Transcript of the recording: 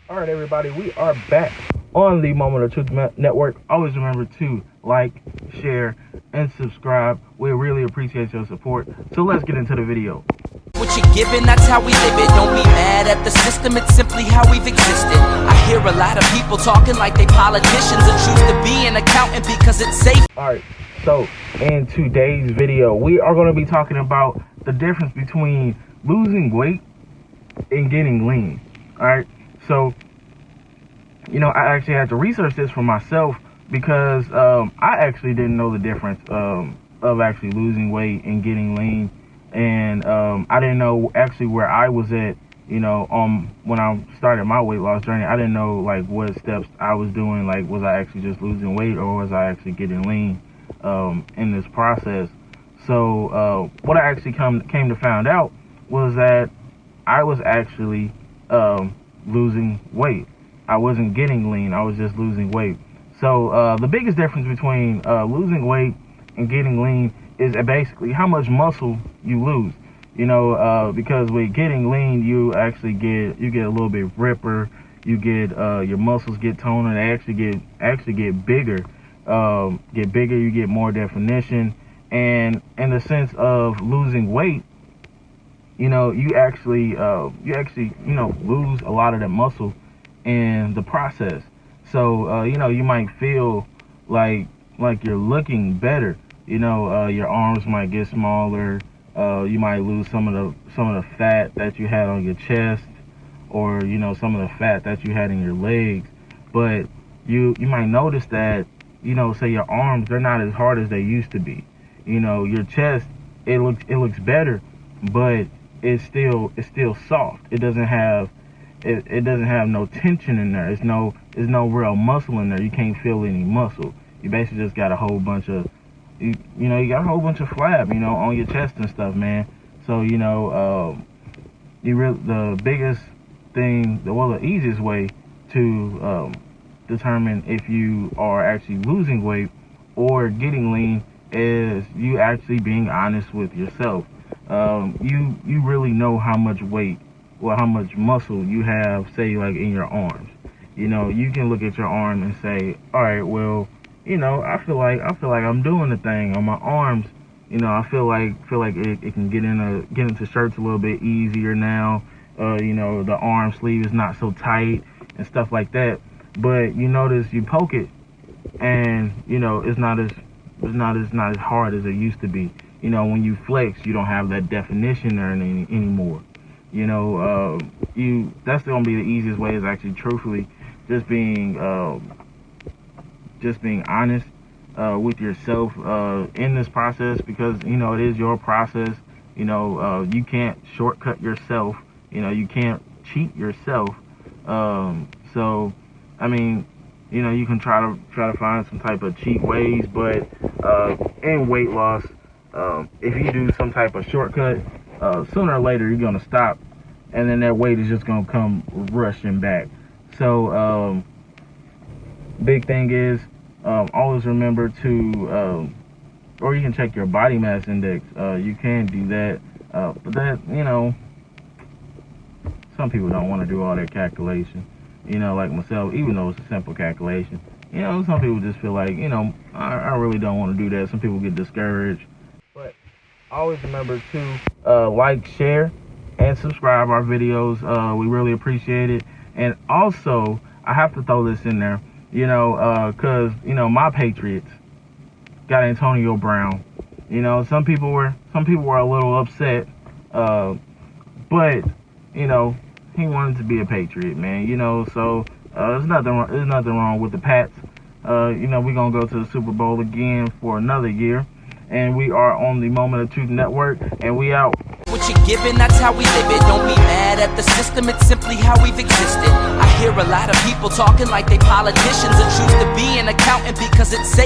All right, everybody, we are back on the Moment of Truth Network. Always remember to like, share, and subscribe. We really appreciate your support. So let's get into the video. What you're giving, that's how we live it. Don't be mad at the system, it's simply how we've existed. I hear a lot of people talking like they politicians and choose to be an accountant because it's safe. All right, so in today's video, we are going to be talking about the difference between losing weight and getting lean. All right, so I actually had to research this for myself because I actually didn't know the difference of actually losing weight and getting lean, and I didn't know actually where I was at. When I started my weight loss journey, I didn't know like what steps I was doing. Like, was I actually just losing weight or was I actually getting lean in this process? So what I actually came to find out was that I was actually losing weight. I wasn't getting lean. I was just losing weight. So the biggest difference between losing weight and getting lean is basically how much muscle you lose. Because with getting lean, you actually get a little bit ripper. You get your muscles get toner. They actually get bigger. You get more definition. And in the sense of losing weight, you actually lose a lot of that muscle in the process. So you might feel like you're looking better. Your arms might get smaller. You might lose some of the fat that you had on your chest, or some of the fat that you had in your legs. But you might notice that say your arms, they're not as hard as they used to be. Your chest, it looks better, but it's still soft. It doesn't have no tension in there. There's no real muscle in there. You can't feel any muscle. You basically just got a whole bunch of you got a whole bunch of flab on your chest and stuff, man. So the biggest thing, the easiest way to determine if you are actually losing weight or getting lean is you actually being honest with yourself. You really know how much weight or how much muscle you have, say like in your arms. You can look at your arm and say, all right, well, I feel like I'm doing the thing on my arms. I feel like it can get into shirts a little bit easier now. The arm sleeve is not so tight and stuff like that. But you notice you poke it, and it's not as hard as it used to be. When you flex, you don't have that definition there anymore. That's gonna be the easiest way, is actually truthfully just being honest with yourself in this process, because it is your process. You can't shortcut yourself. You can't cheat yourself. So I mean, you can try to find some type of cheat ways, but in weight loss, if you do some type of shortcut, sooner or later you're gonna stop, and then that weight is just gonna come rushing back. So big thing is, always remember to, or you can check your body mass index. You can do that, but that some people don't want to do all that calculation. Like myself, even though it's a simple calculation. Some people just feel like, I really don't want to do that. Some people get discouraged. But always remember to like, share, and subscribe our videos. We really appreciate it. And also, I have to throw this in there, because, my Patriots got Antonio Brown. Some people were a little upset, but, he wanted to be a Patriot, man. So there's nothing wrong with the Pats. We're gonna go to the Super Bowl again for another year, and we are on the Moment of Truth Network, and we out. What you're giving, that's how we live it. Don't be mad at the system, it's simply how we've existed. I hear a lot of people talking like they politicians and choose to be an accountant because it's safe.